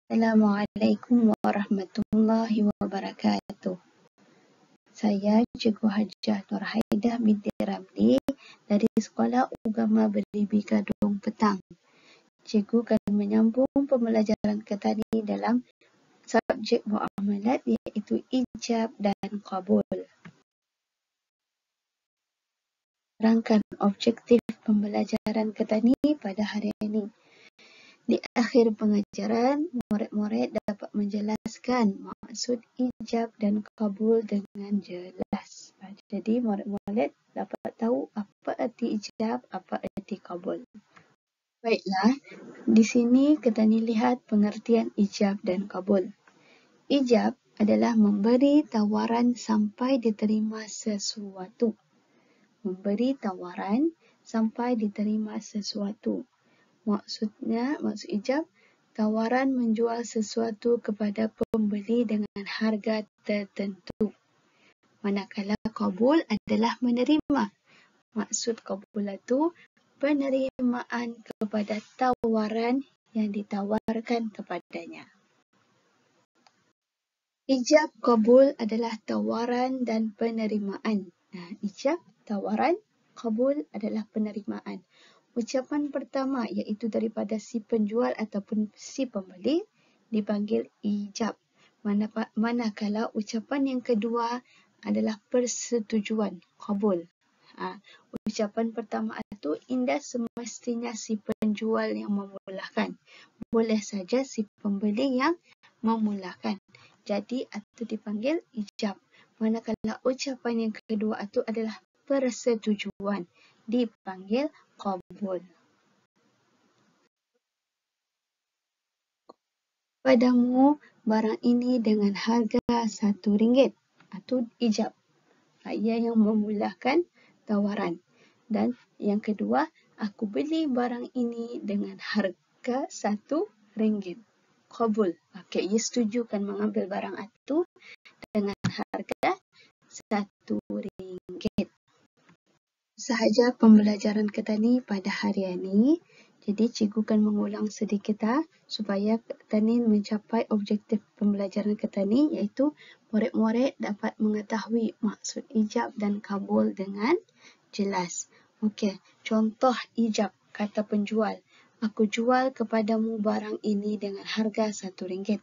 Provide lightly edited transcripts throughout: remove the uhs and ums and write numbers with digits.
Assalamualaikum warahmatullahi wabarakatuh. Saya Cikgu Hajah Nur Haidah binti Ramli dari Sekolah Ugama Beribi Gadong Petang. Cikgu akan menyambung pembelajaran kita ni dalam subjek muamalat iaitu ijab dan qabul. Rangkaian objektif pembelajaran kita ni pada hari ini. Di akhir pengajaran, murid-murid dapat menjelaskan maksud ijab dan qabul dengan jelas. Jadi, murid-murid dapat tahu apa arti ijab, apa arti qabul. Baiklah, di sini kita ni lihat pengertian ijab dan qabul. Ijab adalah memberi tawaran sampai diterima sesuatu. Memberi tawaran sampai diterima sesuatu. Maksud ijab, tawaran menjual sesuatu kepada pembeli dengan harga tertentu. Manakala qabul adalah menerima. Maksud qabul itu penerimaan kepada tawaran yang ditawarkan kepadanya. Ijab qabul adalah tawaran dan penerimaan. Ijab, tawaran, qabul adalah penerimaan. Ucapan pertama iaitu daripada si penjual ataupun si pembeli dipanggil ijab. Manakala ucapan yang kedua adalah persetujuan, qabul. Ucapan pertama itu indah semestinya si penjual yang memulakan. Boleh saja si pembeli yang memulakan. Jadi itu dipanggil ijab. Manakala ucapan yang kedua itu adalah persetujuan, dipanggil qabul. Padamu barang ini dengan harga RM1. Itu ijab. Ia yang memulakan tawaran. Dan yang kedua, aku beli barang ini dengan harga RM1. Qabul. Ia setujukan mengambil barang itu dengan harga RM1. Sahaja pembelajaran kita ni pada hari ini. Jadi cikgu akan mengulang sedikit supaya kita ni mencapai objektif pembelajaran kita ni iaitu murid-murid dapat mengetahui maksud ijab dan qabul dengan jelas. Okey, contoh ijab kata penjual. Aku jual kepadamu barang ini dengan harga RM1.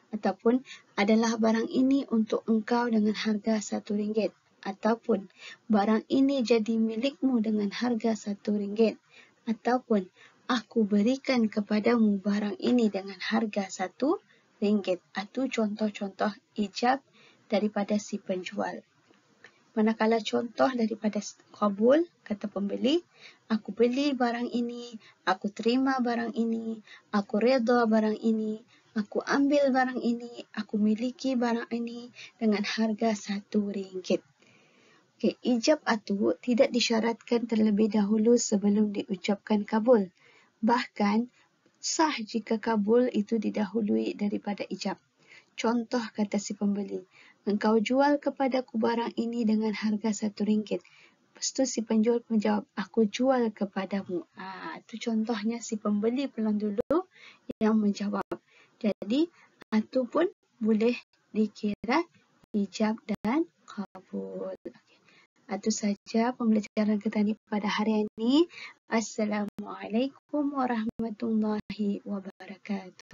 Ataupun adalah barang ini untuk engkau dengan harga RM1. Ataupun barang ini jadi milikmu dengan harga RM1. Ataupun aku berikan kepadamu barang ini dengan harga RM1. Itu contoh-contoh ijab daripada si penjual. Manakala contoh daripada qabul, kata pembeli, aku beli barang ini, aku terima barang ini, aku redha barang ini, aku ambil barang ini, aku miliki barang ini dengan harga RM1. Okey, ijab itu tidak disyaratkan terlebih dahulu sebelum diucapkan qabul. Bahkan, sah jika qabul itu didahului daripada ijab. Contoh kata si pembeli, engkau jual kepadaku barang ini dengan harga RM1. Lepas tu si penjual menjawab, aku jual kepadamu. Itu contohnya si pembeli pulang dulu yang menjawab. Jadi, itu pun boleh dikira ijab dan qabul. Itu saja pembelajaran kita ni pada hari ini. Assalamualaikum warahmatullahi wabarakatuh.